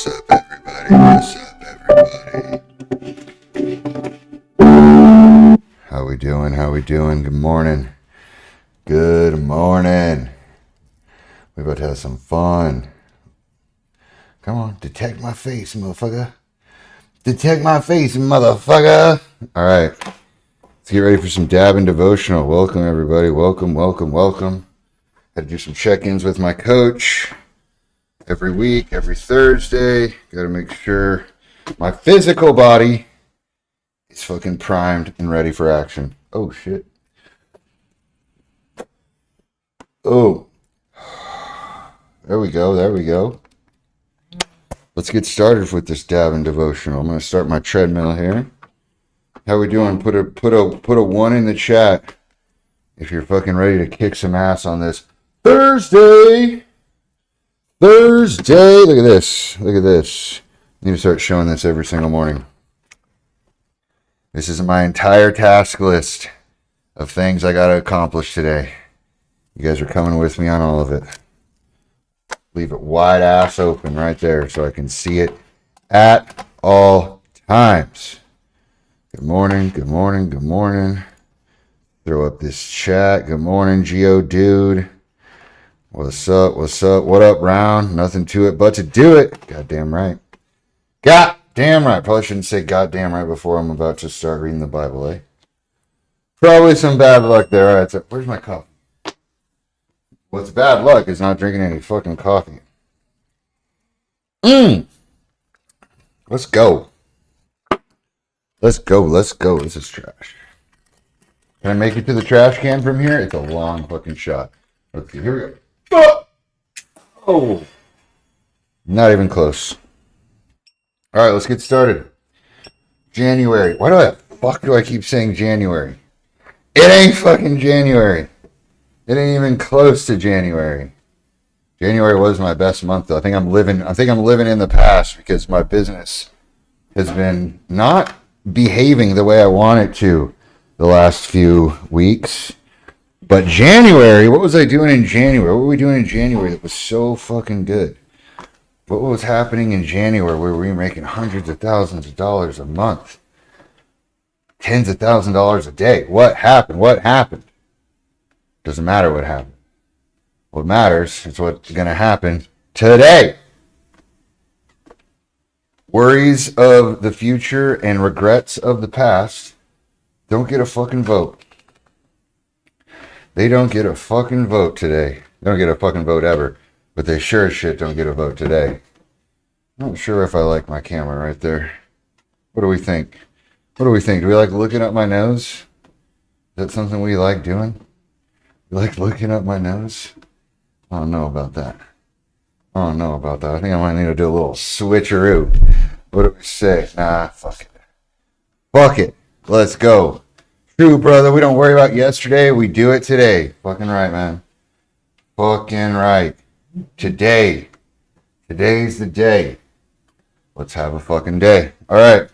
What's up, everybody? What's up, everybody? How we doing? How we doing? Good morning. Good morning. We about to have some fun. Come on, detect my face, motherfucker. Detect my face, motherfucker. All right, let's get ready for some dab and devotional. Welcome, everybody. Welcome, welcome, welcome. Had to do some check-ins with my coach. Every week, every Thursday, gotta make sure my physical body is fucking primed and ready for action. Oh, shit. Oh. There we go, there we go. Let's get started with this dab and devotional. I'm gonna start my treadmill here. How we doing? Put a 1 in the chat if you're fucking ready to kick some ass on this Thursday. Look at this. Look at this. I need to start showing this every single morning. This is my entire task list of things I got to accomplish today. You guys are coming with me on all of it. Leave it wide ass open right there so I can see it at all times. Good morning, good morning, good morning. Throw up this chat. Good morning, Geo Dude. What's up? What's up? What up, Round? Nothing to it but to do it. Goddamn right. Goddamn right. Probably shouldn't say goddamn right before I'm about to start reading the Bible, eh? Probably some bad luck there. All right, so where's my coffee? What's bad luck is not drinking any fucking coffee. Let's go. Let's go. Let's go. This is trash. Can I make it to the trash can from here? It's a long fucking shot. Let's see. Here we go. Oh, not even close. All right, let's get started. January. Why the fuck do I keep saying January? It ain't fucking January. It ain't even close to January. January was my best month, though. I think I'm living in the past because my business has been not behaving the way I want it to the last few weeks. But January, what was I doing in January? What were we doing in January that was so fucking good? What was happening in January where we were making hundreds of thousands of dollars a month? Tens of thousands of dollars a day. What happened? What happened? Doesn't matter what happened. What matters is what's going to happen today. Worries of the future and regrets of the past don't get a fucking vote. They don't get a fucking vote today. They don't get a fucking vote ever. But they sure as shit don't get a vote today. I'm not sure if I like my camera right there. What do we think? What do we think? Do we like looking up my nose? Is that something we like doing? You like looking up my nose? I don't know about that. I don't know about that. I think I might need to do a little switcheroo. What do we say? Nah, fuck it. Fuck it. Let's go. True, brother. We don't worry about yesterday. We do it today. Fucking right, man. Fucking right. Today. Today's the day. Let's have a fucking day. All right.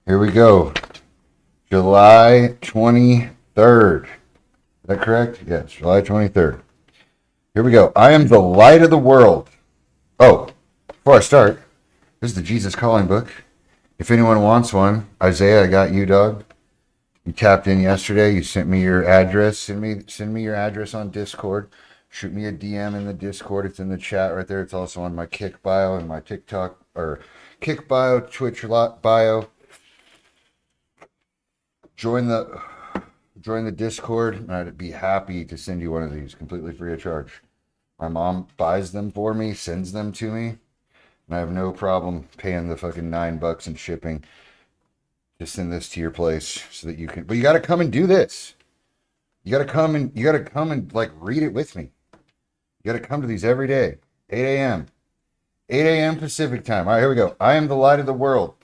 Here we go. July 23rd. Is that correct? Yes, July 23rd. Here we go. I am the light of the world. Oh, before I start, this is the Jesus Calling book. If anyone wants one, Isaiah, I got you, dog. You tapped in yesterday. You sent me your address. Send me your address on Discord. Shoot me a DM in the Discord. It's in the chat right there. It's also on my Kick bio and my TikTok or Kick bio, Twitch bio. Join the Discord, and I'd be happy to send you one of these completely free of charge. My mom buys them for me, sends them to me, and I have no problem paying the fucking $9 in shipping. Just send this to your place so that you can. But you got to come and do this. You got to come and like read it with me. You got to come to these every day. 8 a.m. 8 a.m. Pacific time. All right, here we go. I am the light of the world.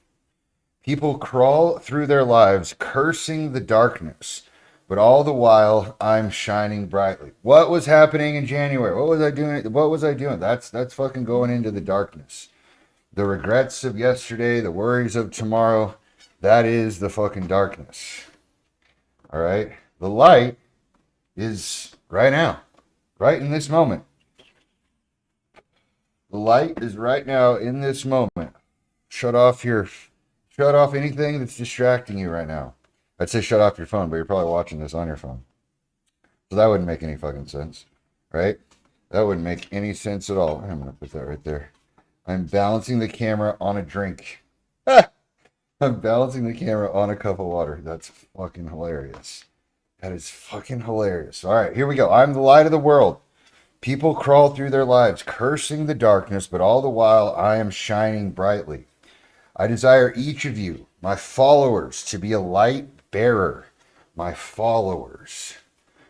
People crawl through their lives cursing the darkness, but all the while I'm shining brightly. What was happening in January? What was I doing? That's fucking going into the darkness. The regrets of yesterday, the worries of tomorrow. That is the fucking darkness. All right? The light is right now, right in this moment. The light is right now in this moment. Shut off anything that's distracting you right now. I'd say shut off your phone, but you're probably watching this on your phone. So that wouldn't make any fucking sense, right? That wouldn't make any sense at all. I'm going to put that right there. I'm balancing the camera on a drink. I'm balancing the camera on a cup of water. That's fucking hilarious. That is fucking hilarious. All right, here we go. I'm the light of the world. People crawl through their lives cursing the darkness, but all the while I am shining brightly. I desire each of you, my followers, to be a light bearer. My followers.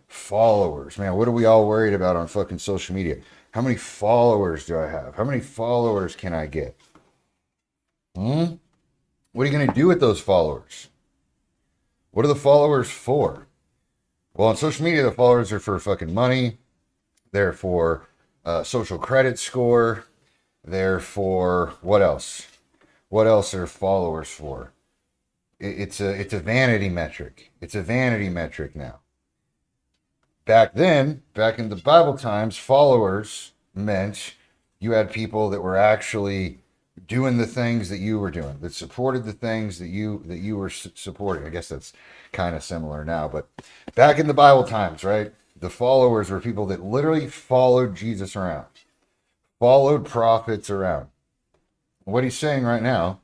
Followers. Man, what are we all worried about on fucking social media? How many followers do I have? How many followers can I get? What are you going to do with those followers? What are the followers for? Well, on social media, the followers are for fucking money. They're for social credit score. They're for what else? What else are followers for? It's a vanity metric. It's a vanity metric now. Back then, back in the Bible times, followers meant you had people that were actually doing the things that you were doing, that supported the things that you were supporting. I guess that's kind of similar now, but back in the Bible times, right? The followers were people that literally followed Jesus around, followed prophets around. What he's saying right now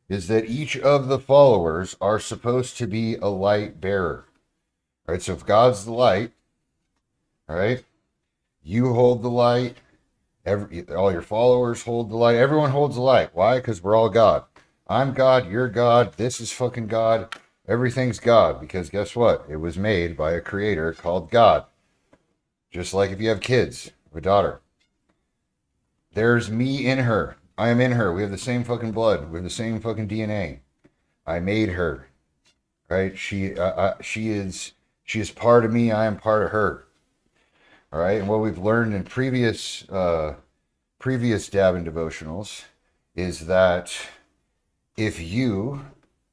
is that each of the followers are supposed to be a light bearer, right? So if God's the light, right, you hold the light, all your followers hold the light, everyone holds the light. Why? Because we're all God. I'm God, you're God, this is fucking God, everything's God, because guess what? It was made by a creator called God. Just like if you have kids, a daughter. There's me in her. I am in her. We have the same fucking blood. We have the same fucking DNA. I made her, right? She is part of me. I am part of her. All right. And what we've learned in previous Dabbing devotionals is that if you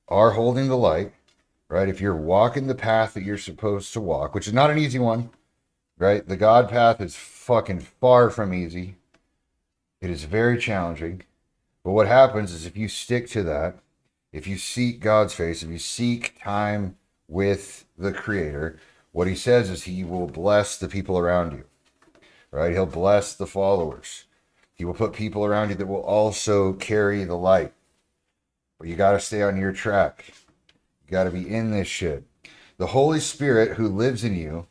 are holding the light, right? If you're walking the path that you're supposed to walk, which is not an easy one, right? The God path is fucking far from easy. It is very challenging. But what happens is if you stick to that, if you seek God's face, if you seek time with the Creator, what he says is he will bless the people around you, right? He'll bless the followers. He will put people around you that will also carry the light. But you got to stay on your track. You got to be in this shit. The Holy Spirit who lives in you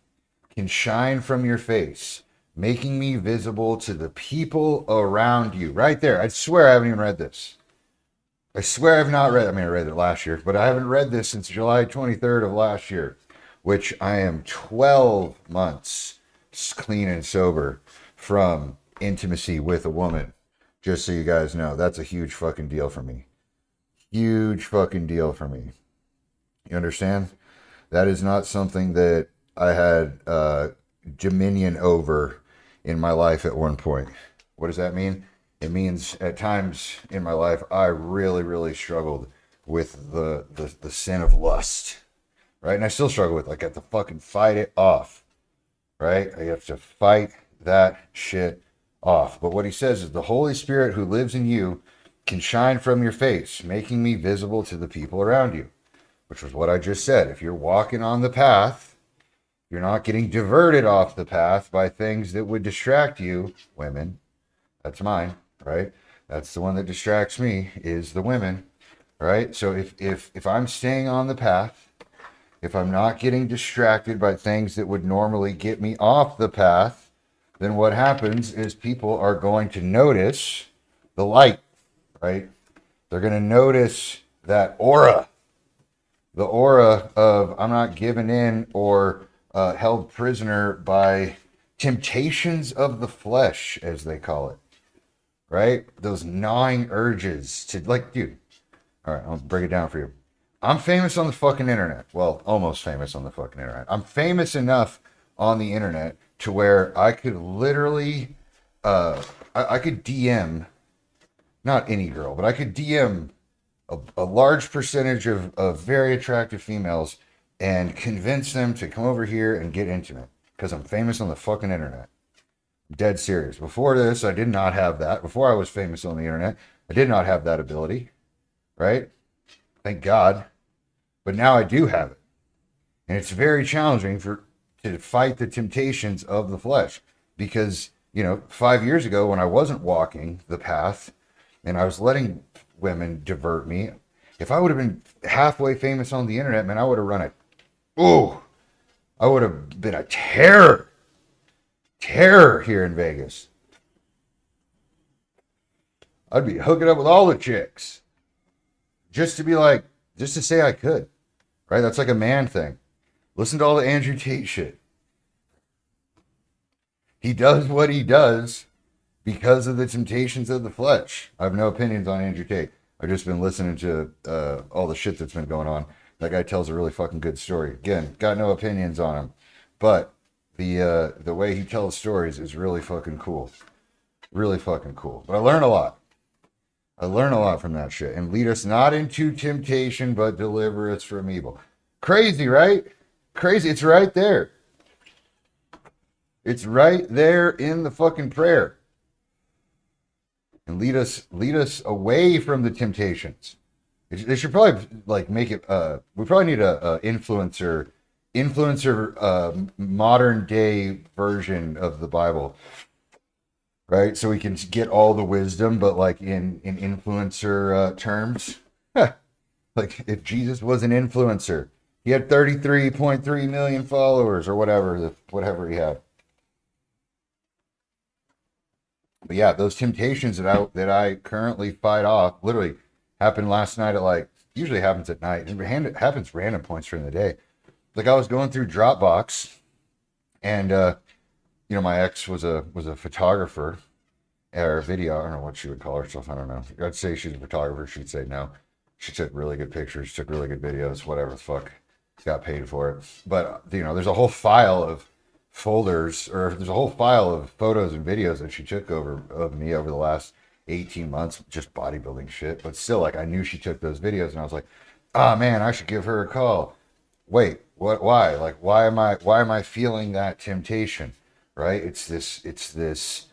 can shine from your face, making me visible to the people around you. Right there. I swear I haven't even read this. I swear I've not read. I mean, I read it last year, but I haven't read this since July 23rd of last year, which I am 12 months clean and sober from intimacy with a woman. Just so you guys know, that's a huge fucking deal for me. Huge fucking deal for me. You understand? That is not something that I had dominion over in my life at one point. What does that mean? It means at times in my life, I really, really struggled with the sin of lust, right? And I still struggle with it. Like, I have to fucking fight it off, right? I have to fight that shit off. But what he says is the Holy Spirit who lives in you can shine from your face, making me visible to the people around you, which was what I just said. If you're walking on the path, you're not getting diverted off the path by things that would distract you, women. That's mine, right? That's the one that distracts me, is the women, right? So if I'm staying on the path, if I'm not getting distracted by things that would normally get me off the path, then what happens is people are going to notice the light, right? They're going to notice that aura, the aura of I'm not given in or held prisoner by temptations of the flesh, as they call it, right? Those gnawing urges to, like, dude, all right, I'll break it down for you. I'm famous on the fucking internet. Well, almost famous on the fucking internet. I'm famous enough on the internet to where I could literally, I could DM, not any girl, but I could DM a large percentage of very attractive females and convince them to come over here and get intimate because I'm famous on the fucking internet. Dead serious. Before this, I did not have that. Before I was famous on the internet, I did not have that ability, right? Thank God. But now I do have it. And it's very challenging to fight the temptations of the flesh because, 5 years ago when I wasn't walking the path and I was letting women divert me, if I would have been halfway famous on the internet, man, I would have I would have been a terror here in Vegas. I'd be hooking up with all the chicks just to say I could, right? That's like a man thing. Listen to all the Andrew Tate shit. He does what he does because of the temptations of the flesh. I have no opinions on Andrew Tate. I've just been listening to all the shit that's been going on. That guy tells a really fucking good story. Again, got no opinions on him, but the way he tells stories is really fucking cool. Really fucking cool. But I learn a lot. I learn a lot from that shit. And lead us not into temptation, but deliver us from evil. Crazy, right? Crazy. It's right there. It's right there in the fucking prayer. And lead us away from the temptations. They should probably like make it. We probably need a influencer modern day version of the Bible, right? So we can get all the wisdom, but like in influencer terms. Like if Jesus was an influencer, he had 33.3 million followers or whatever he had. But yeah, those temptations that I currently fight off literally happened last night usually happens at night. It happens random points during the day. Like I was going through Dropbox and my ex was a photographer or video. I don't know what she would call herself. I don't know. I'd say she's a photographer. She'd say no. She took really good pictures, took really good videos, whatever the fuck. Got paid for it. But there's a whole file of folders, or there's a whole file of photos and videos that she took of me over the last 18 months, just bodybuilding shit. But still, like I knew she took those videos, and I was like, oh man, I should give her a call. Wait, what? Why? Like, why am I feeling that temptation? Right? It's this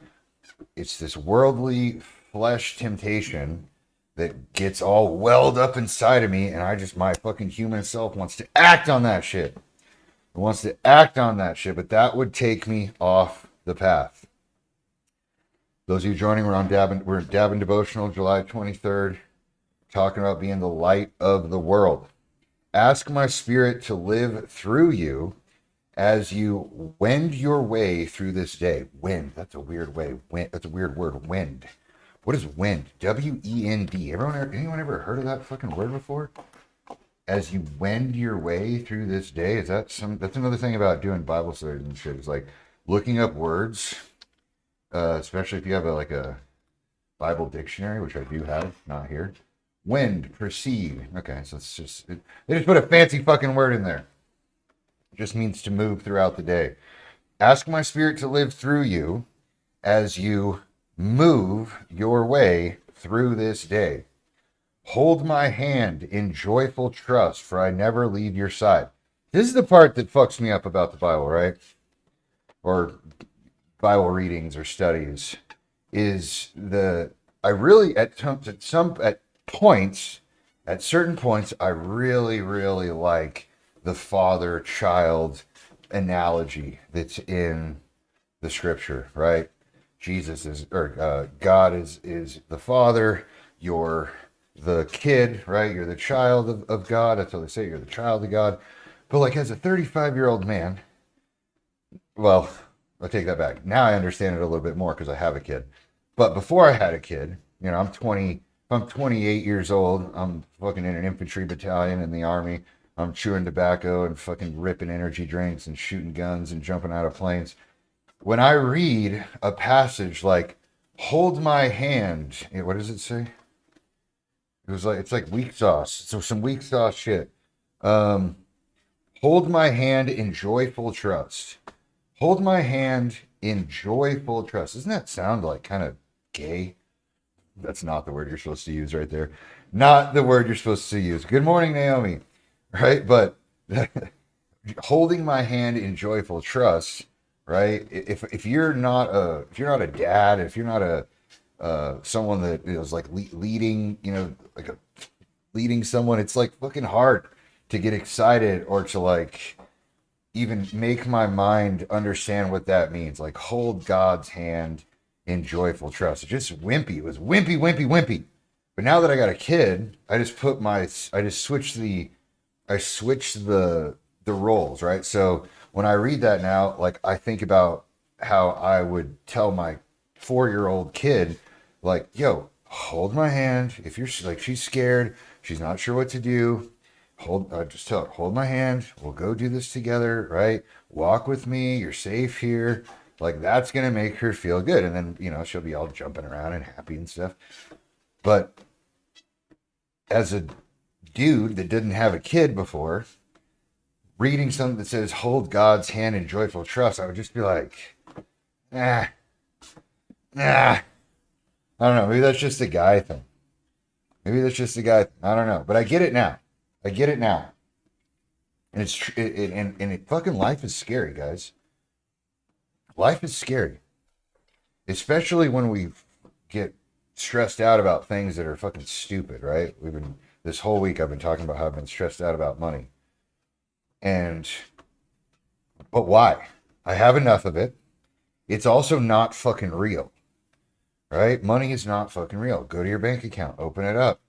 worldly flesh temptation that gets all welled up inside of me, and my fucking human self wants to act on that shit. It wants to act on that shit, but that would take me off the path. Those of you joining, we're at Dabbing Devotional, July 23rd, talking about being the light of the world. Ask my spirit to live through you as you wend your way through this day. Wend, that's a weird way. That's a weird word, wend. What is wend? W-E-N-D. Anyone ever heard of that fucking word before? As you wend your way through this day, that's another thing about doing Bible studies and shit. Is like looking up words, especially if you have a Bible dictionary, which I do have, not here. Wend, perceive. Okay, so they just put a fancy fucking word in there. It just means to move throughout the day. Ask my spirit to live through you as you move your way through this day. Hold my hand in joyful trust, for I never leave your side. This is the part that fucks me up about the Bible, right? Or Bible readings or studies. At certain points, I really, really like the father-child analogy that's in the scripture, right? God is the father, you're the kid, right? You're the child of God. That's how they say, you're the child of God. But like as a 35-year-old man, well, I'll take that back. Now I understand it a little bit more because I have a kid. But before I had a kid, I'm 28 years old. I'm fucking in an infantry battalion in the army. I'm chewing tobacco and fucking ripping energy drinks and shooting guns and jumping out of planes. When I read a passage like, hold my hand, what does it say? It's like weak sauce. So some weak sauce shit. Hold my hand in joyful trust. Hold my hand in joyful trust. Doesn't that sound like kind of gay? That's not the word you're supposed to use right there. Not the word you're supposed to use. Good morning, Naomi. Right? But holding my hand in joyful trust, right? If you're not a dad, if you're not a someone that is like leading, like leading someone, it's like fucking hard to get excited or to like even make my mind understand what that means. Like hold God's hand in joyful trust. It's just wimpy. It was wimpy, wimpy, wimpy. But now that I got a kid, I just switched the roles, right? So when I read that now, like I think about how I would tell my 4-year old kid, like, yo, hold my hand. If you're like, she's scared, she's not sure what to do. Just tell her, hold my hand. We'll go do this together, right? Walk with me. You're safe here. Like that's gonna make her feel good, and then she'll be all jumping around and happy and stuff. But as a dude that didn't have a kid before, reading something that says hold God's hand in joyful trust, I would just be like, nah. I don't know. Maybe that's just a guy thing. I don't know. But I get it now. And fucking life is scary, guys. Life is scary. Especially when we get stressed out about things that are fucking stupid, right? This whole week I've been talking about how I've been stressed out about money. But why? I have enough of it. It's also not fucking real, right? Money is not fucking real. Go to your bank account, open it up,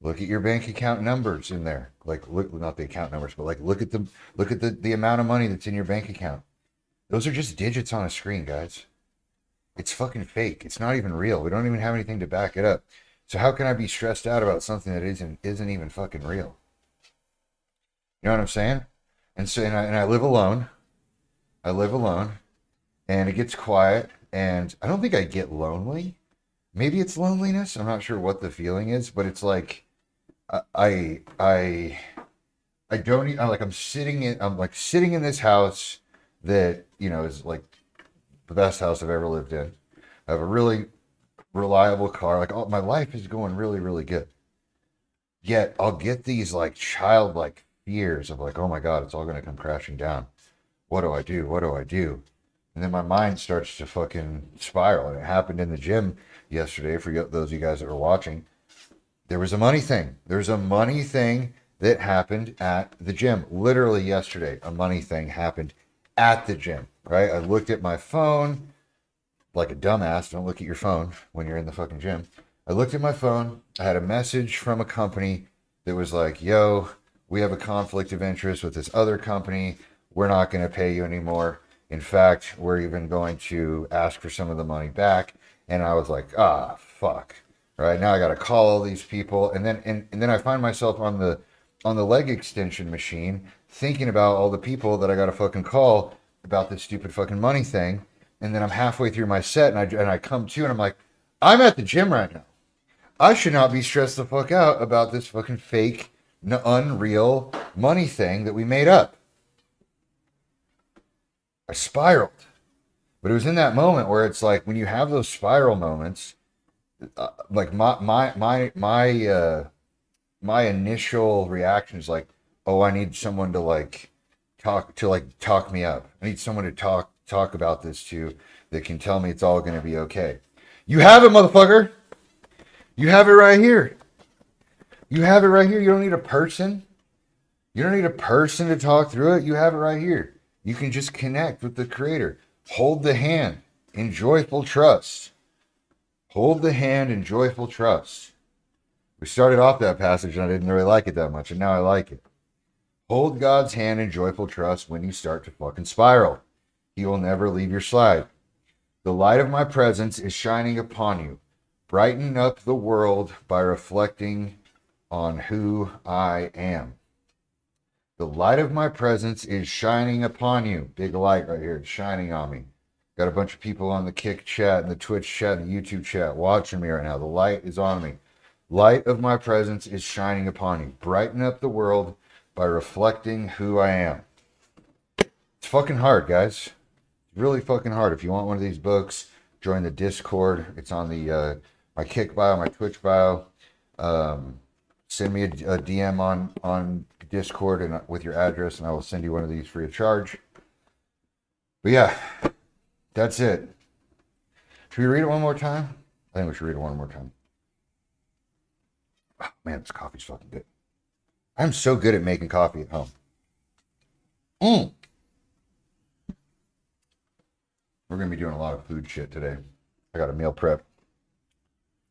look at your bank account numbers in there. Like, look, not the account numbers, but like, look at the amount of money that's in your bank account. Those are just digits on a screen, guys. It's fucking fake. It's not even real. We don't even have anything to back it up. So how can I be stressed out about something that isn't even fucking real? You know what I'm saying? And so, and I live alone. And it gets quiet, and I don't think I get lonely. Maybe it's loneliness. I'm not sure what the feeling is, but it's like I don't I'm like I'm sitting in this house that is like the best house I've ever lived in. I have a really reliable car. Like my life is going really, really good. Yet I'll get these like childlike fears of like, oh my God, it's all gonna come crashing down. What do I do? What do I do? And then my mind starts to fucking spiral. And it happened in the gym yesterday. For those of you guys that were watching, there was a money thing. There's a money thing that happened at the gym. Literally yesterday, a money thing happened at the gym, right? I looked at my phone like a dumbass. Don't look at your phone when you're in the fucking gym. I looked at my phone. I had a message from a company that was like, yo, we have a conflict of interest with this other company. We're not going to pay you anymore. In fact, we're even going to ask for some of the money back. And I was like, fuck. Right now I got to call all these people. And then I find myself on the leg extension machine thinking about all the people that I got to fucking call about this stupid fucking money thing. And then I'm halfway through my set and I come to and I'm like, I'm at the gym right now. I should not be stressed the fuck out about this fucking fake, unreal money thing that we made up. I spiraled. But it was in that moment where it's like when you have those spiral moments, like my initial reaction is like, oh, I need someone to talk me up. I need someone to talk about this to that can tell me it's all going to be okay. You have it, motherfucker. You have it right here. You have it right here. You don't need a person. You don't need a person to talk through it. You have it right here. You can just connect with the Creator. Hold the hand in joyful trust. Hold the hand in joyful trust. We started off that passage and I didn't really like it that much, and now I like it. Hold God's hand in joyful trust when you start to fucking spiral. He will never leave your side. The light of my presence is shining upon you. Brighten up the world by reflecting on who I am. The light of my presence is shining upon you. Big light right here. It's shining on me. Got a bunch of people on the Kick chat and the Twitch chat and the YouTube chat watching me right now. The light is on me. Light of my presence is shining upon you. Brighten up the world by reflecting who I am. It's fucking hard, guys. It's really fucking hard. If you want one of these books, join the Discord. It's on the my Kick bio, my Twitch bio. Send me a DM on Discord and with your address, and I will send you one of these free of charge. But yeah, That's it. Should we read it one more time? I think we should read it one more time. Oh, man, this coffee's fucking good. I'm so good at making coffee at home. Mm. We're going to be doing a lot of food shit today. I got a meal prep.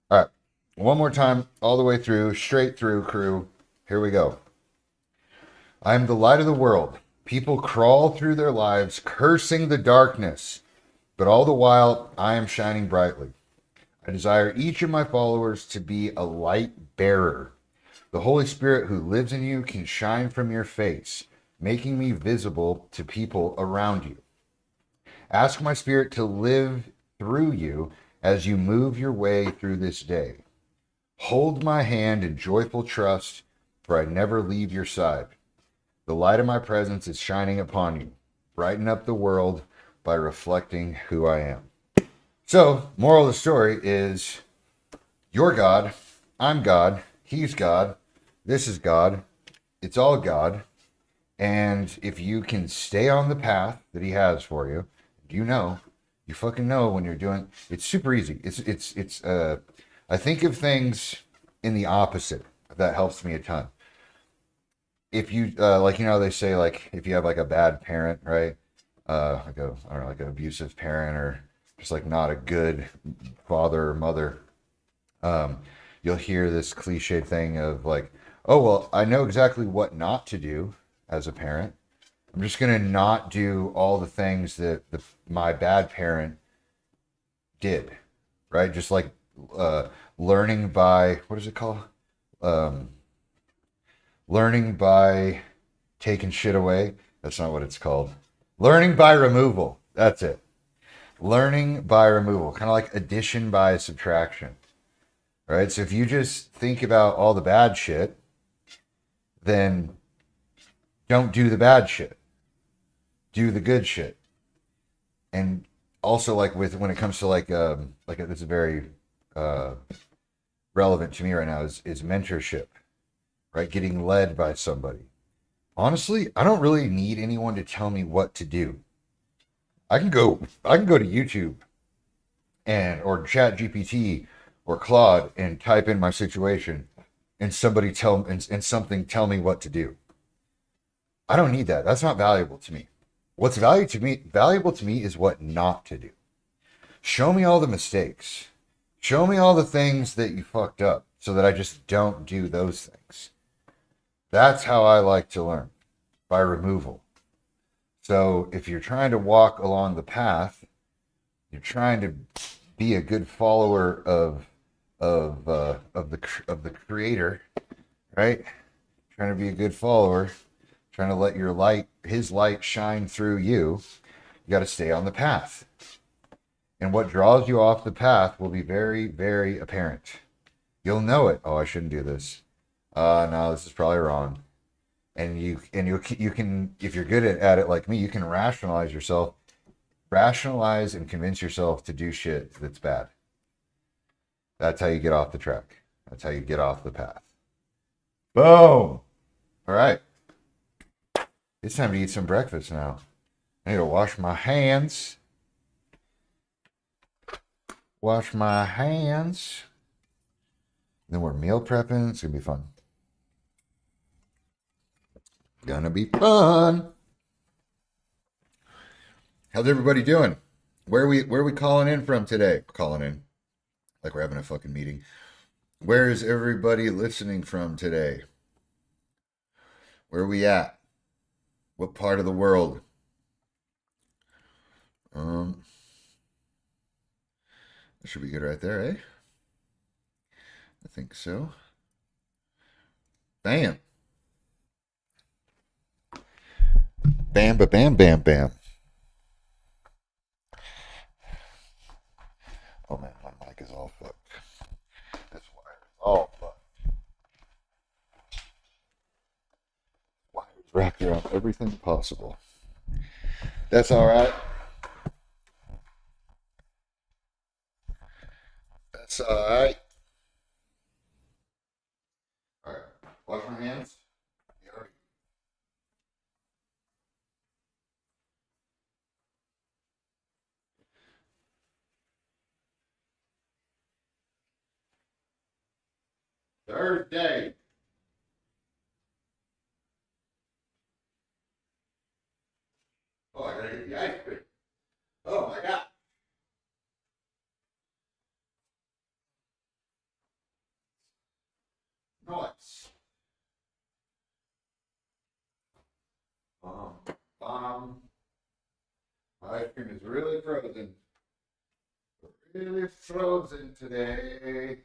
All right. One more time, all the way through, straight through, crew. Here we go. I am the light of the world. People crawl through their lives cursing the darkness, but all the while I am shining brightly. I desire each of my followers to be a light bearer. The Holy Spirit who lives in you can shine from your face, making me visible to people around you. Ask my Spirit to live through you as you move your way through this day. Hold my hand in joyful trust, for I never leave your side. The light of my presence is shining upon you. Brighten up the world by reflecting who I am. So, moral of the story is, you're God, I'm God, he's God, this is God, it's all God. And if you can stay on the path that he has for you, you fucking know when you're doing, it's super easy. I think of things in the opposite. That helps me a ton. If you, they say, like, if you have like a bad parent, right? I don't know, like an abusive parent or just like not a good father or mother, you'll hear this cliched thing of like, oh, well, I know exactly what not to do as a parent. I'm just going to not do all the things that my bad parent did, right? Just like learning by, what is it called? Um, Learning by taking shit away. That's not what it's called. Learning by removal. That's it. Learning by removal. Kind of like addition by subtraction, right? So if you just think about all the bad shit, then don't do the bad shit. Do the good shit. And also, like, with when it comes to this is very uh relevant to me right now, is mentorship, right? Getting led by somebody. Honestly, I don't really need anyone to tell me what to do. I can go to YouTube and or Chat GPT or Claude and type in my situation, and something tell me what to do. I don't need that. That's not valuable to me. What's valuable to me is what not to do. Show me all the mistakes. Show me all the things that you fucked up so that I just don't do those things. That's how I like to learn, by removal. So if you're trying to walk along the path, you're trying to be a good follower of the creator, right? Trying to be a good follower, trying to let his light shine through you. You got to stay on the path. And what draws you off the path will be very, very apparent. You'll know it. Oh, I shouldn't do this. No, this is probably wrong. And you can, if you're good at it like me, you can rationalize and convince yourself to do shit that's bad. That's how you get off the track. That's how you get off the path. Boom. All right. It's time to eat some breakfast now. I need to wash my hands. Then we're meal prepping. It's going to be fun. Gonna be fun. How's everybody doing? Where are we calling in from today? Calling in like we're having a fucking meeting. Where is everybody listening from today? Where are we at? What part of the world? That should be good right there, eh? I think so. Bam. Bam, ba, bam, bam, bam. Oh man, my mic is all fucked. This wire is all fucked. Wires wrapped around everything possible. That's all right. That's all right. All right. Wash my hands. Thursday. Oh, I gotta get the ice cream. Oh my God. Nice. Um, um, my ice cream is really frozen. Really frozen today.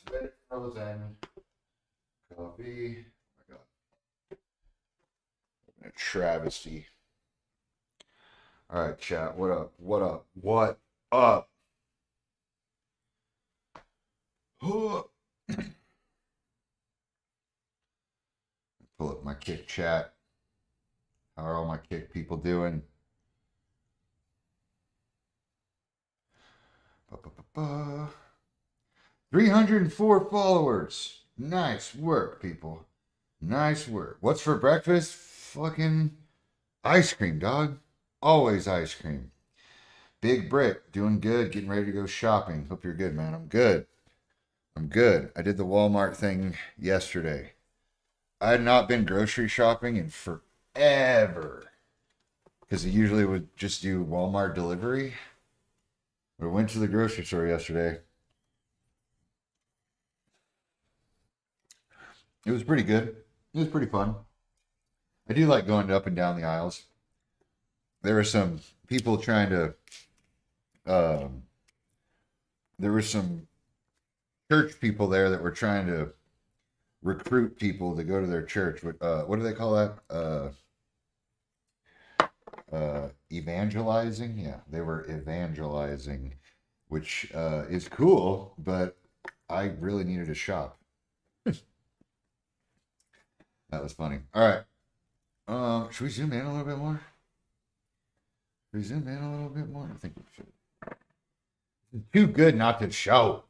It's very frozen. Coffee. Oh my God. A travesty. All right, chat. What up? What up? What up? Pull up my kick chat. How are all my kick people doing? 304 followers. Nice work, people. Nice work. What's for breakfast? Fucking ice cream, dog. Always ice cream. Big Brick, doing good. Getting ready to go shopping. Hope you're good, man. I'm good. I'm good. I did the Walmart thing yesterday. I had not been grocery shopping in forever because I usually would just do Walmart delivery. But I went to the grocery store yesterday. It was pretty good. It was pretty fun. I do like going up and down the aisles. There were some people trying to. Um, there were some church people there that were trying to recruit people to go to their church. What do they call that? Evangelizing. Yeah, they were evangelizing, which is cool, but I really needed to shop. That was funny. All right. Should we zoom in a little bit more? Should we zoom in a little bit more? I think we should. It's too good not to show.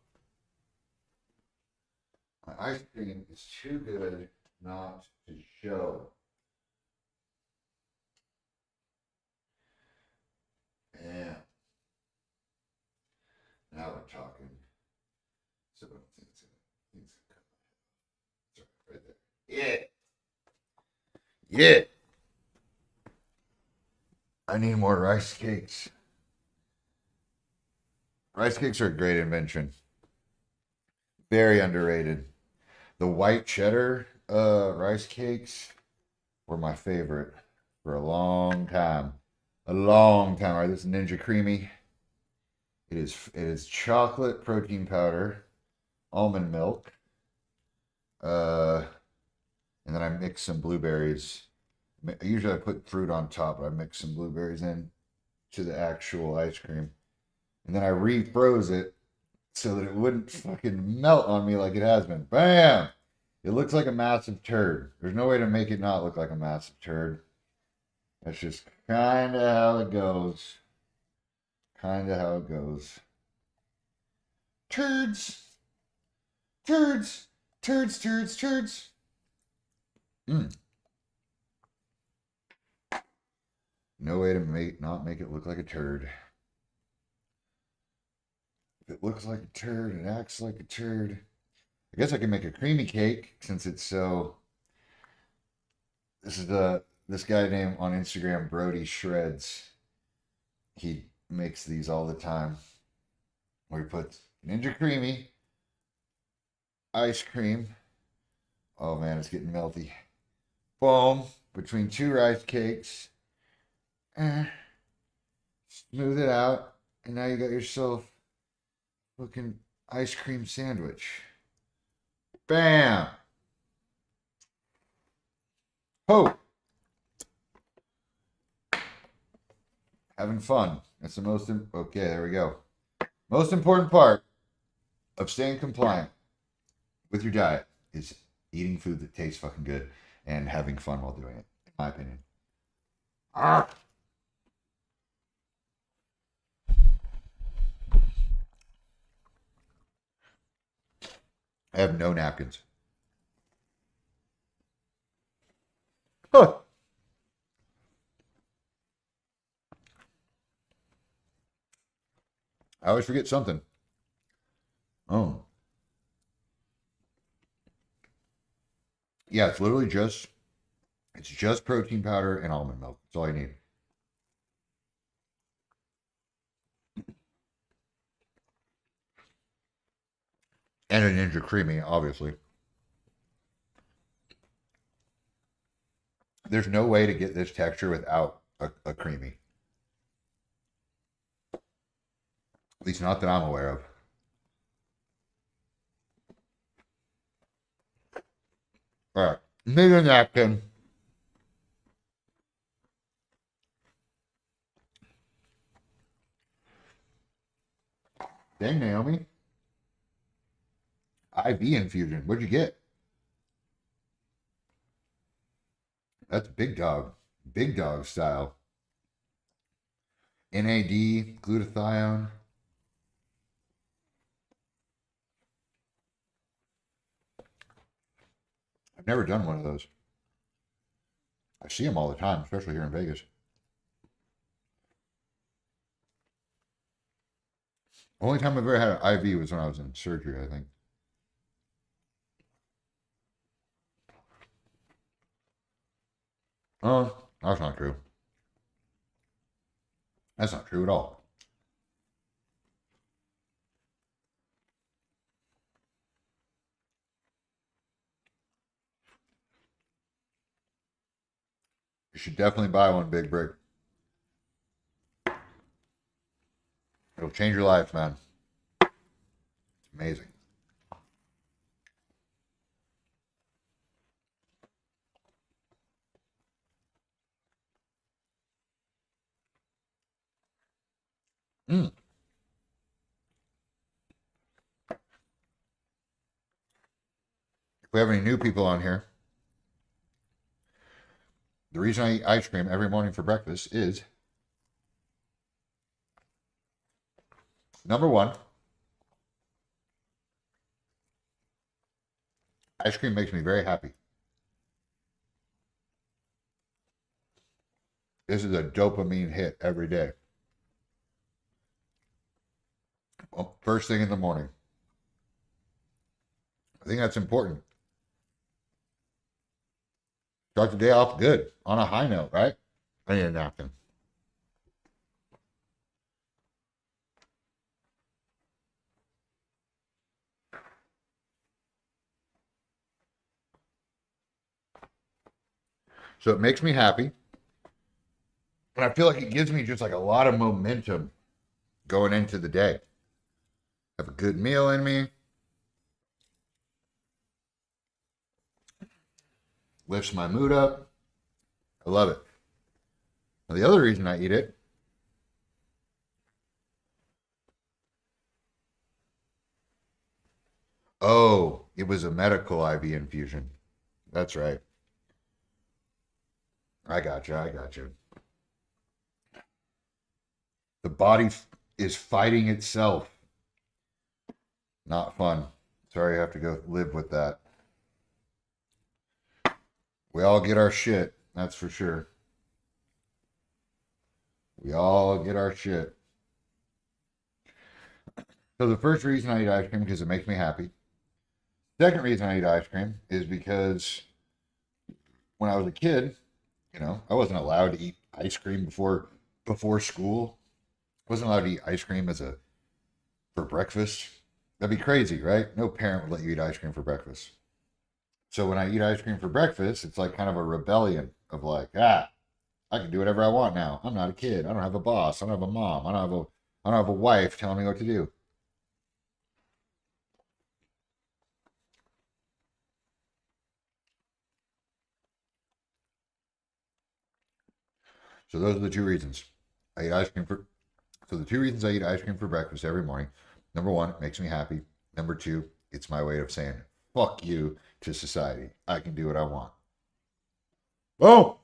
My ice cream is too good not to show. Yeah. Now we're talking. So things right there. Yeah. Yeah. I need more rice cakes. Rice cakes are a great invention. Very underrated. The white cheddar rice cakes were my favorite for a long time. A long time. All right, this is Ninja Creamy. It is chocolate protein powder, almond milk, uh, and then I mix some blueberries. Usually I put fruit on top, but I mix some blueberries in to the actual ice cream, and then I refroze it so that it wouldn't fucking melt on me like it has been. Bam! It looks like a massive turd. There's no way to make it not look like a massive turd. That's just kind of how it goes. Kind of how it goes. Turds. Turds. Turds, turds, turds. No way to not make it look like a turd. If it looks like a turd, it acts like a turd. I guess I can make a creamy cake since it's so. This guy named on Instagram Brody Shreds. He makes these all the time. Where he puts Ninja Creamy, ice cream. Oh man, it's getting melty. Boom, between two rice cakes. Smooth it out, and now you got yourself fucking ice cream sandwich. Bam! Oh! Having fun. That's the most. Okay, there we go. Most important part of staying compliant with your diet is eating food that tastes fucking good and having fun while doing it, in my opinion. Ah! I have no napkins. Huh. I always forget something. Oh. Yeah, it's literally just protein powder and almond milk. That's all you need. And a Ninja Creamy, obviously. There's no way to get this texture without a creamy. At least not that I'm aware of. All right. Need a napkin. Dang, Naomi. IV infusion. What'd you get? That's big dog. Big dog style. NAD, glutathione. I've never done one of those. I see them all the time, especially here in Vegas. Only time I've ever had an IV was when I was in surgery, I think. Oh, that's not true. That's not true at all. You should definitely buy one, Big Brick. It'll change your life, man. It's amazing. Mm. If we have any new people on here, the reason I eat ice cream every morning for breakfast is number one, ice cream makes me very happy. This is a dopamine hit every day. Well, first thing in the morning. I think that's important. Start the day off good, on a high note, right? I need a napkin. So it makes me happy. And I feel like it gives me just like a lot of momentum going into the day. Have a good meal in me. Lifts my mood up. I love it. Now, the other reason I eat it, oh, it was a medical IV infusion. That's right. I got you. I got you. The body is fighting itself. Not fun. Sorry, I have to go live with that. We all get our shit. That's for sure. We all get our shit. So the first reason I eat ice cream because it makes me happy. Second reason I eat ice cream is because when I was a kid, I wasn't allowed to eat ice cream before school. I wasn't allowed to eat ice cream for breakfast. That'd be crazy, right? No parent would let you eat ice cream for breakfast. So when I eat ice cream for breakfast, it's like kind of a rebellion of like, I can do whatever I want now. I'm not a kid. I don't have a boss. I don't have a mom. I don't have a wife telling me what to do. So those are the two reasons I eat ice cream for. So the two reasons I eat ice cream for breakfast every morning. Number one, it makes me happy. Number two, it's my way of saying fuck you to society. I can do what I want. Oh,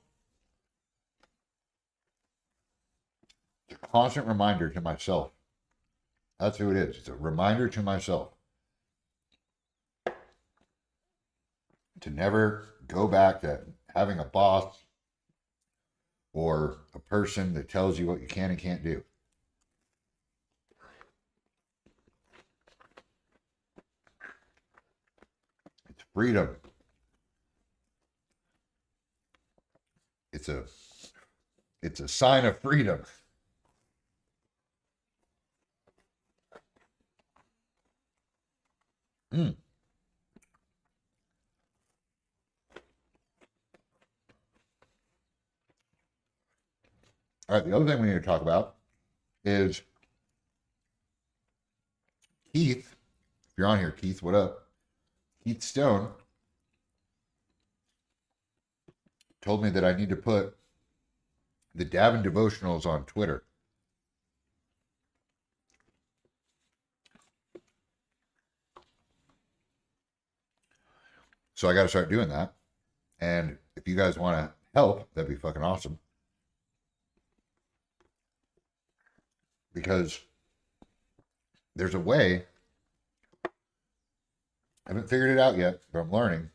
it's a constant reminder to myself. That's who it is. It's a reminder to myself to never go back to having a boss or a person that tells you what you can and can't do. It's freedom. it's a sign of freedom. Mm. All right, the other thing we need to talk about is Keith. If you're on here, Keith, what up? Keith Stone told me that I need to put the Davin devotionals on Twitter. So I got to start doing that. And if you guys want to help, that'd be fucking awesome. Because there's a way, I haven't figured it out yet, but I'm learning.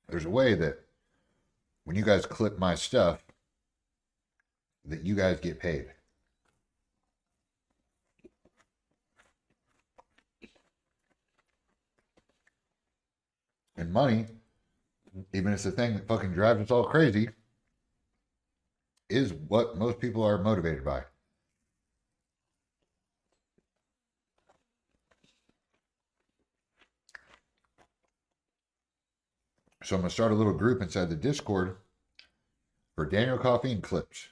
There's a way that when you guys clip my stuff, that you guys get paid. And money, even if it's the thing that fucking drives us all crazy, is what most people are motivated by. So I'm going to start a little group inside the Discord for Daniel Coffee and clips.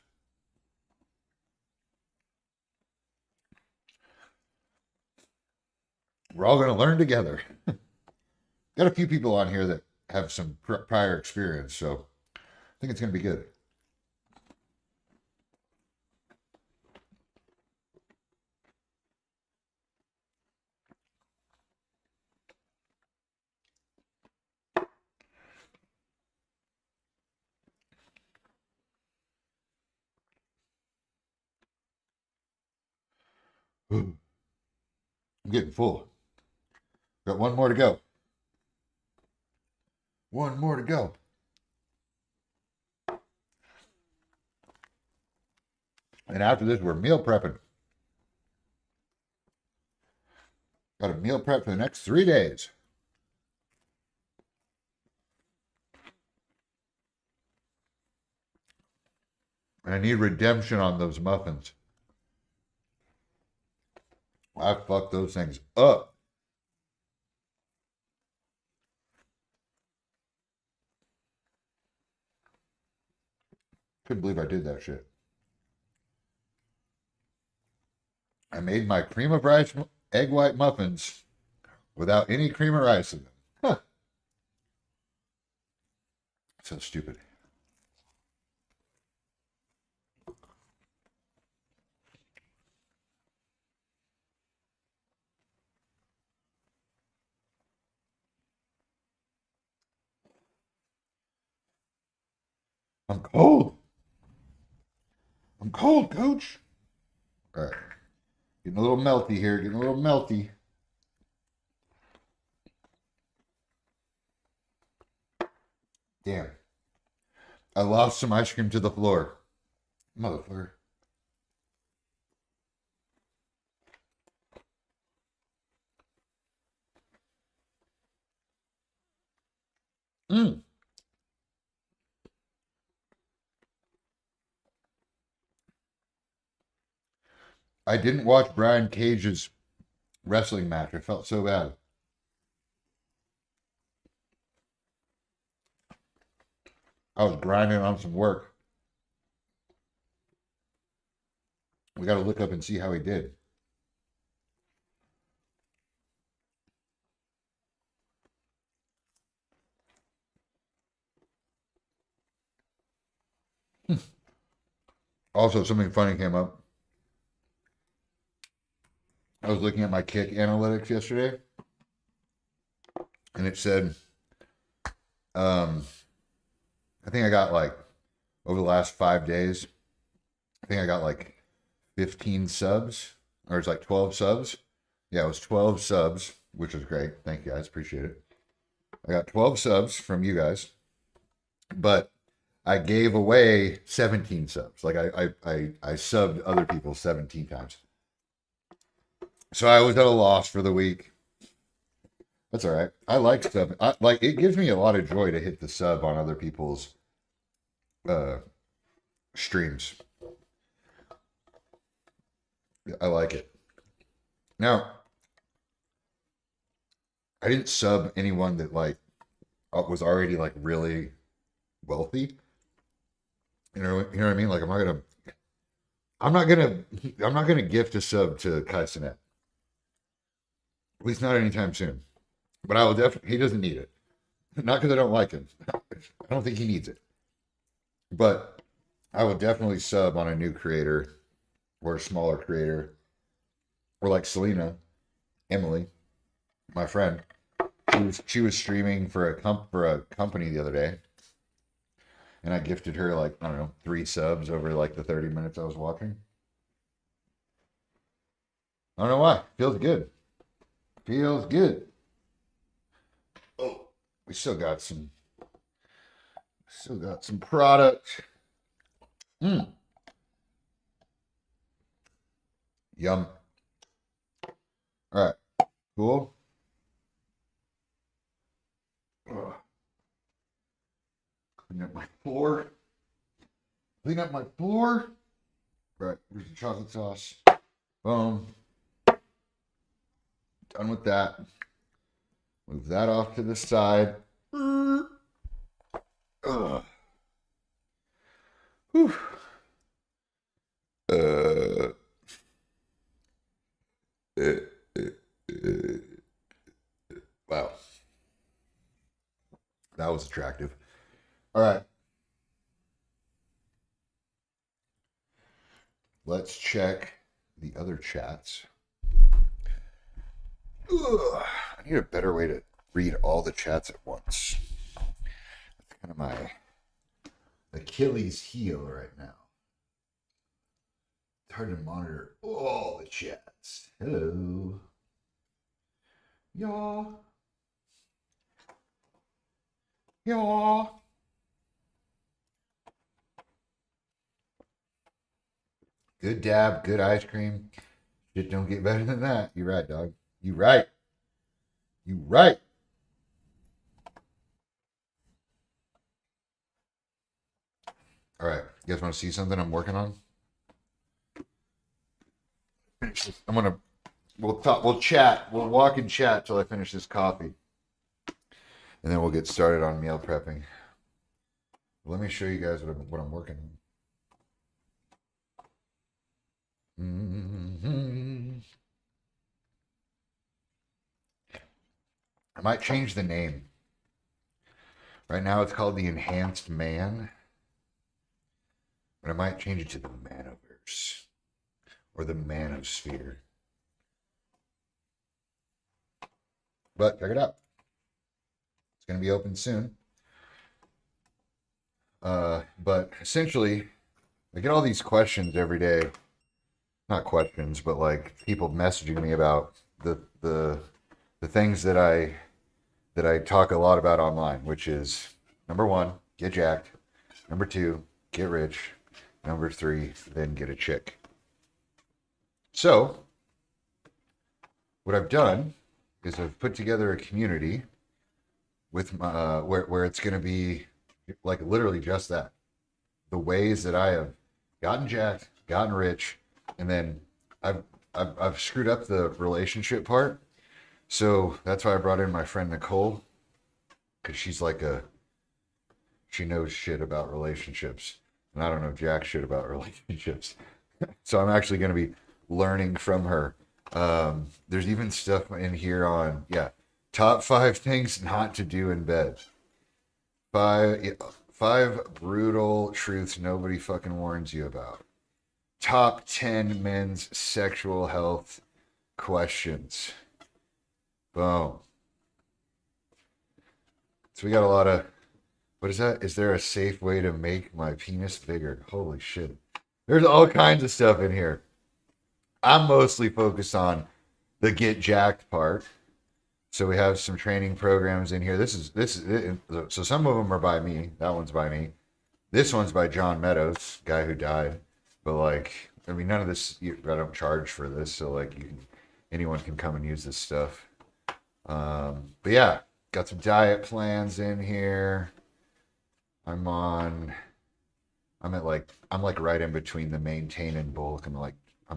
We're all going to learn together. Got a few people on here that have some prior experience, so I think it's going to be good. I'm getting full. Got one more to go. One more to go. And after this, we're meal prepping. Got a meal prep for the next 3 days. And I need redemption on those muffins. I fucked those things up. Couldn't believe I did that shit. I made my cream of rice egg white muffins without any cream of rice in them. Huh. So stupid. I'm cold. I'm cold, coach. All right. Getting a little melty here. Getting a little melty. Damn. I lost some ice cream to the floor. Motherfucker. Mm. I didn't watch Brian Cage's wrestling match. I felt so bad. I was grinding on some work. We got to look up and see how he did. Also, something funny came up. I was looking at my Kick analytics yesterday, and it said, I think I got like, over the last 5 days, I think I got like 15 subs, or it's like 12 subs. Yeah, it was 12 subs, which was great. Thank you guys, appreciate it. I got 12 subs from you guys, but I gave away 17 subs. Like I subbed other people 17 times. So I was at a loss for the week. That's all right. I like sub. Like it gives me a lot of joy to hit the sub on other people's streams. I like it. Now, I didn't sub anyone that like was already like really wealthy. You know what I mean? Like I'm not gonna gift a sub to Kai Cenat. At least not anytime soon. But I will definitely. He doesn't need it. Not because I don't like him. I don't think he needs it. But I will definitely sub on a new creator or a smaller creator, or like Selena, Emily, my friend. She was streaming for a company the other day, and I gifted her like I don't know 3 subs over like the 30 minutes I was watching. I don't know why. Feels good. Feels good. Oh, we still got some product. Yum. All right. Cool. Ugh. Clean up my floor. Clean up my floor. Right. Here's the chocolate sauce. Boom. Done with that. Move that off to the side. Ugh. Whew. Uh, uh, wow. That was attractive. All right. Let's check the other chats. Ugh, I need a better way to read all the chats at once. That's kind of my Achilles heel right now. It's hard to monitor all the chats. Hello. Y'all. Y'all. Good dab, good ice cream. Shit don't get better than that. You're right, dog. You right. You right. All right. You guys want to see something I'm working on? Finish this. We'll chat. We'll walk and chat till I finish this coffee. And then we'll get started on meal prepping. Let me show you guys what I'm working on. I might change the name. Right now it's called the Enhanced Man. But I might change it to the Manoverse. Or the Manosphere. But check it out. It's going to be open soon. But essentially, I get all these questions every day. Not questions, but like people messaging me about the things that I talk a lot about online, which is number 1, get jacked. Number 2, get rich. Number 3, then get a chick. So, what I've done is I've put together a community with my, where it's going to be like literally just that. The ways that I have gotten jacked, gotten rich, and then I've screwed up the relationship part. So that's why I brought in my friend Nicole, because she knows shit about relationships, and I don't know jack shit about relationships. So I'm actually going to be learning from her. There's even stuff in here on top 5 things not to do in bed. Five brutal truths nobody fucking warns you about. Top 10 men's sexual health questions. Boom. So we got a lot of, what is that? Is there a safe way to make my penis bigger? Holy shit. There's all kinds of stuff in here. I'm mostly focused on the get jacked part. So we have some training programs in here. This is so some of them are by me. That one's by me. This one's by John Meadows, guy who died. But like, I mean, none of this, I don't charge for this. So like, anyone can come and use this stuff. But yeah, got some diet plans in here. I'm on I'm like right in between the maintain and bulk. I'm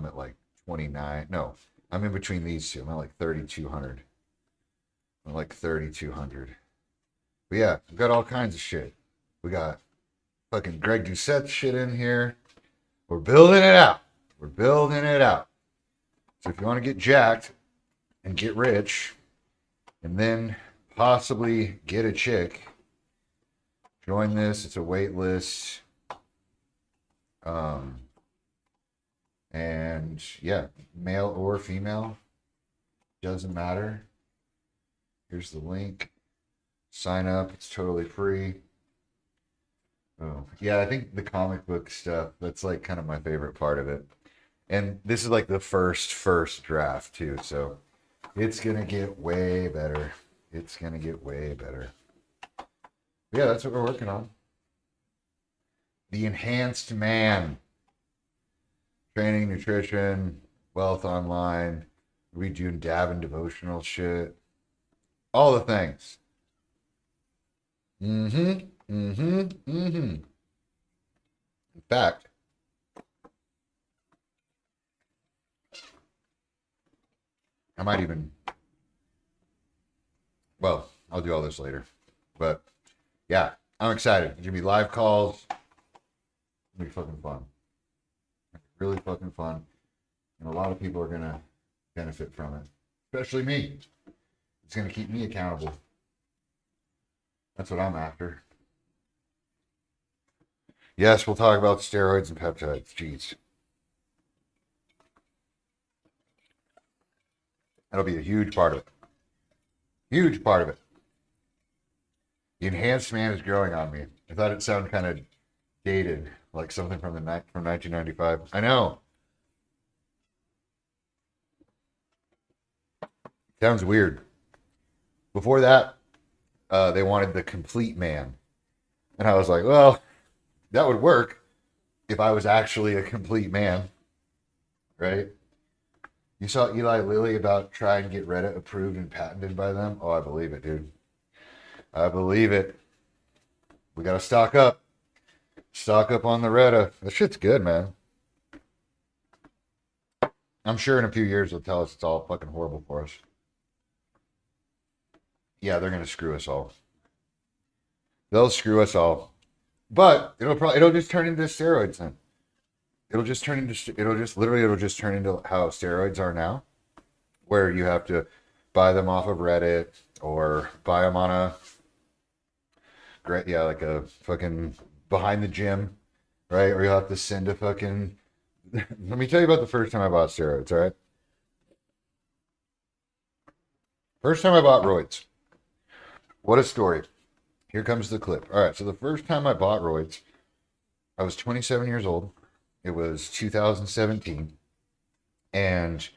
at like 29. No, I'm in between these two. I'm at like 3,200. I'm like 3,200. But yeah, we've got all kinds of shit. We got fucking Greg Doucette shit in here. We're building it out. We're building it out. So if you want to get jacked and get rich and then possibly get a chick, join this. It's a wait list. And yeah, male or female, doesn't matter. Here's the link. Sign up. It's totally free. Oh, yeah, I think the comic book stuff, that's like kind of my favorite part of it. And this is like the first draft too, so it's gonna get way better. It's gonna get way better. Yeah, that's what we're working on. The enhanced man. Training, nutrition, wealth online. We doing dab and devotional shit. All the things. In fact, I might even, well, I'll do all this later. But yeah, I'm excited. It's gonna be live calls. It's gonna be fucking fun. Really fucking fun. And a lot of people are gonna benefit from it. Especially me. It's gonna keep me accountable. That's what I'm after. Yes, we'll talk about steroids and peptides. Jeez. That'll be a huge part of it. Huge part of it. The enhanced man is growing on me. I thought it sounded kind of dated, like something from 1995. I know. Sounds weird. Before that, they wanted the complete man. And I was like, well, that would work if I was actually a complete man. Right? You saw Eli Lilly about trying to get Reddit approved and patented by them? Oh, I believe it, dude. I believe it. We got to stock up. Stock up on the Reddit. That shit's good, man. I'm sure in a few years they'll tell us it's all fucking horrible for us. Yeah, they're going to screw us all. They'll screw us all. But it'll just turn into steroids then. It'll just turn into how steroids are now, where you have to buy them off of Reddit or buy them on like a fucking behind the gym, right? Or you'll have to send a fucking. Let me tell you about the first time I bought steroids, all right? First time I bought roids. What a story. Here comes the clip. All right, so the first time I bought roids, I was 27 years old. It was 2017. And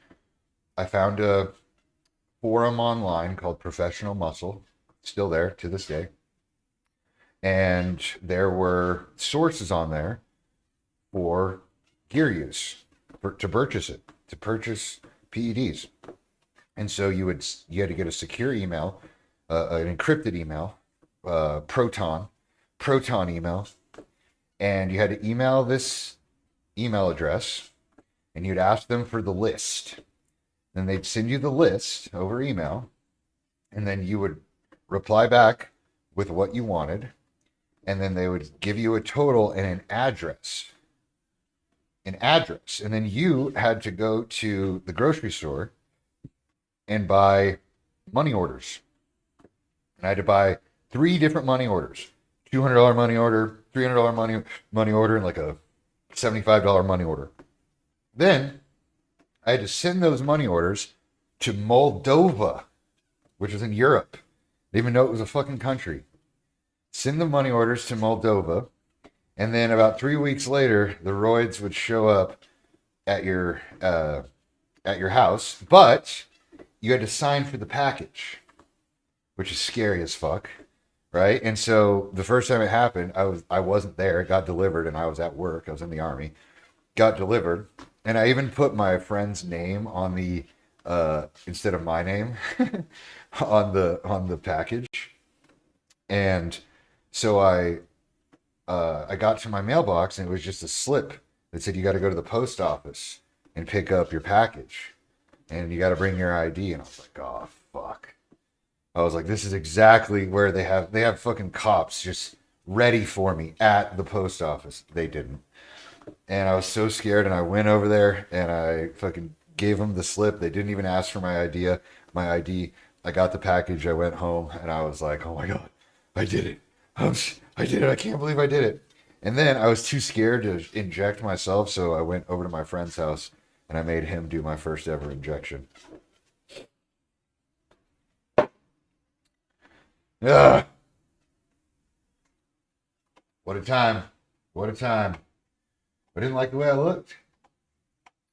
I found a forum online called Professional Muscle, still there to this day. And there were sources on there for gear use, to purchase PEDs. And so you had to get a secure email, an encrypted email, proton email, and you had to email this email address, and you'd ask them for the list. Then they'd send you the list over email, and then you would reply back with what you wanted, and then they would give you a total and an address. And then you had to go to the grocery store and buy money orders. And I had to buy 3 different money orders: $200 money order, $300 money order, and like a $75 money order. Then I had to send those money orders to Moldova, which is in Europe. I didn't even know it was a fucking country. Send the money orders to Moldova, and then about 3 weeks later, the roids would show up at your house, but you had to sign for the package, which is scary as fuck, right? And so the first time it happened, I wasn't there. It got delivered, and I was at work. I was in the Army. Got delivered, and I even put my friend's name on the instead of my name on the package. And so I I got to my mailbox and it was just a slip that said you got to go to the post office and pick up your package, and you got to bring your ID. And I was like, oh fuck. I was like, this is exactly where they have fucking cops just ready for me at the post office. They didn't. And I was so scared, and I went over there and I fucking gave them the slip. They didn't even ask for my ID. I got the package. I went home and I was like, oh my god, I did it. I did it. I can't believe I did it. And then I was too scared to inject myself, so I went over to my friend's house and I made him do my first ever injection. Ugh, what a time. What a time. I didn't like the way I looked.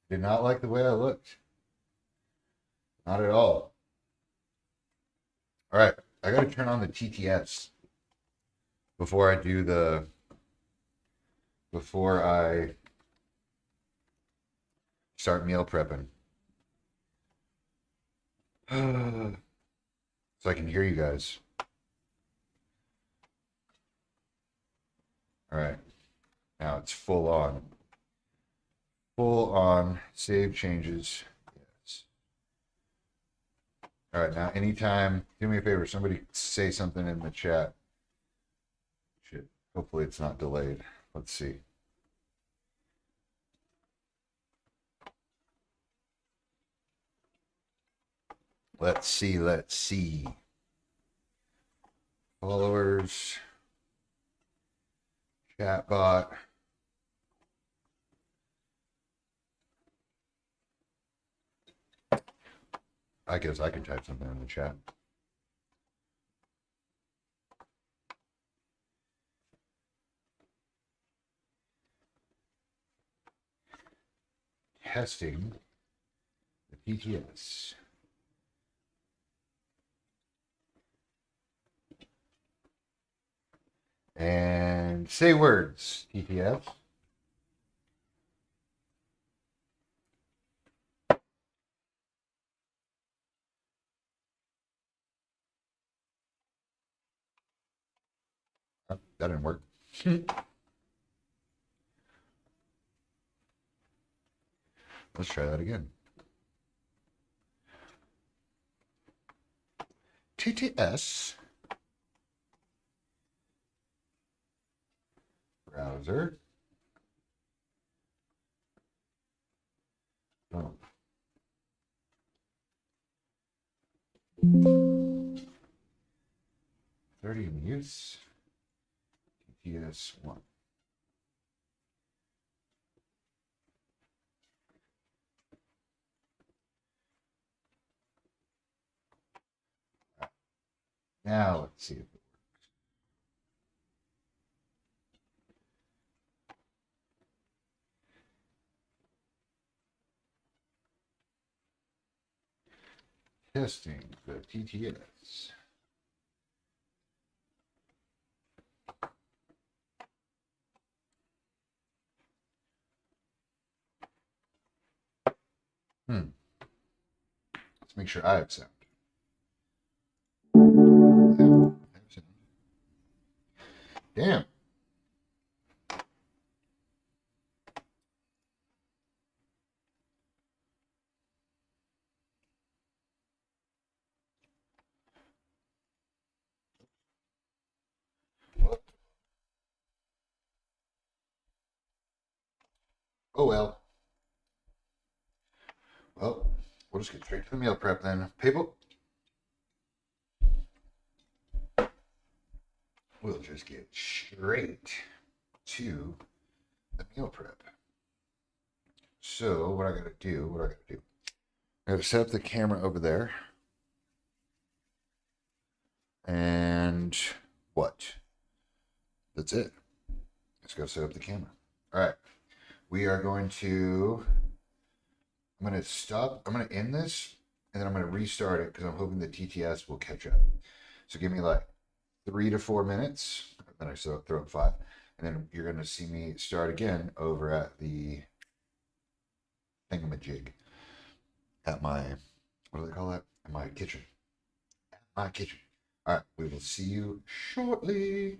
Did not like the way I looked. Not at all. All right, I got to turn on the TTS before I do the before I start meal prepping, so I can hear you guys. All right, now it's full on. Save changes. Yes. All right, now anytime, do me a favor. Somebody say something in the chat. Shit. Hopefully it's not delayed. Let's see. Let's see. Let's see. Followers. Chatbot. I guess I can type something in the chat. Testing the TTS. And say words, TTS. Oh, that didn't work. Let's try that again. TTS. Browser. Oh. 30 in use. TTS 1. Now let's see if it works. Testing the TTS. Let's make sure I have sound. Damn. Oh well. Well, we'll just get straight to the meal prep then. People, we'll just get straight to the meal prep. So what I gotta do, I gotta set up the camera over there. And what? That's it. Let's go set up the camera. All right. We are going to, I'm going to stop, I'm going to end this, and then I'm going to restart it because I'm hoping the TTS will catch up. So give me like 3 to 4 minutes, then I throw up 5, and then you're going to see me start again over at the thingamajig at my, what do they call that? At my kitchen. At my kitchen. All right, we will see you shortly.